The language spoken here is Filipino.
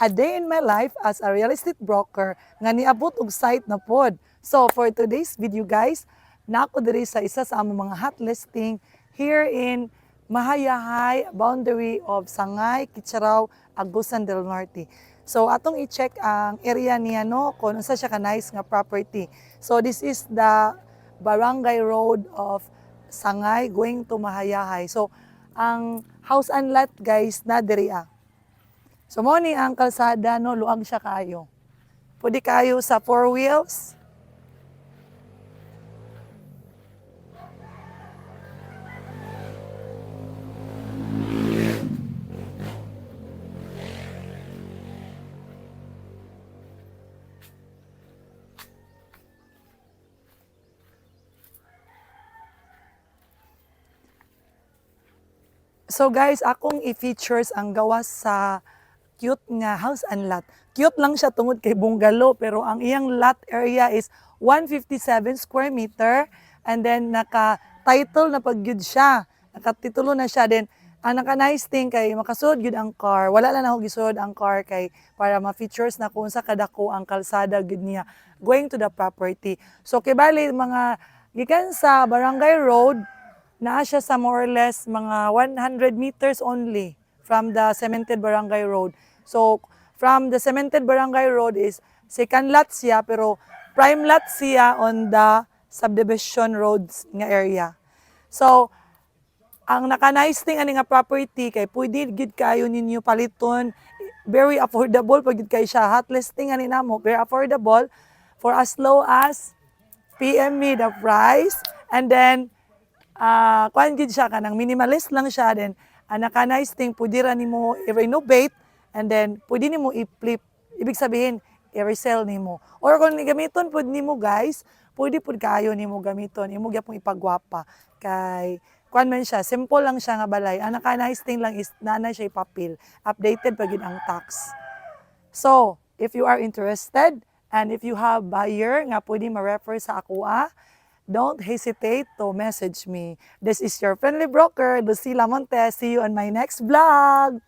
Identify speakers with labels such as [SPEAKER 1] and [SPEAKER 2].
[SPEAKER 1] a day in my life as a real estate broker nga niabot og site na pod. So for today's video guys, nako diri sa isa sa among mga hot listing here in Mahayahay, boundary of Sangay, Kitcharaw, Agusan del Norte. So atong i-check ang area niya no kung unsa siya ka nice nga property. So this is the Barangay Road of Sangay going to Mahayahay. So ang house and lot guys na diri So mo ni ang kalsada no, luag siya kayo. Pwede kayo sa 4 wheels. So guys, akong i-features ang gawas sa cute nga house and lot. Cute lang siya tungod kay bungalow pero ang iyang lot area is 157 square meter and then naka-title na pagyud siya. Nakatitulo na siya then ang naka-nice thing kay makasud gyud ang car. Wala lang ako gisud ang car kay para ma-features na kung sa kadako ang kalsada gyud niya going to the property. So kay bali mga gikan sa Barangay Road naa siya sa more or less mga 100 meters only from the cemented Barangay Road. So, from the cemented Barangay Road is second lot siya, pero prime lot siya on the subdivision roads nga area. So, ang naka-nice thing ani nga property kay pwede gid kayo ninyo paliton, very affordable pag gid kay siya. Hot listing ani namo, very affordable for as low as PM me the price and then kuan gid siya kanang minimalist lang siya then naka-nice thing pwede ra nimo i-renovate and then pwede nimo i-flip, ibig sabihin i-resell nimo or kung gamiton pud nimo guys pwede pud kayo nimo gamiton imo gyapon ipagwapa kay kuan man siya simple lang siya nga balay ang naka-nice thing lang is nanay siya ipapil updated pa gid ang tax. So if you are interested and if you have buyer nga pwede ma-refer sa akoa, don't hesitate to message me. This is your friendly broker, Lucila Montes. See you on my next vlog.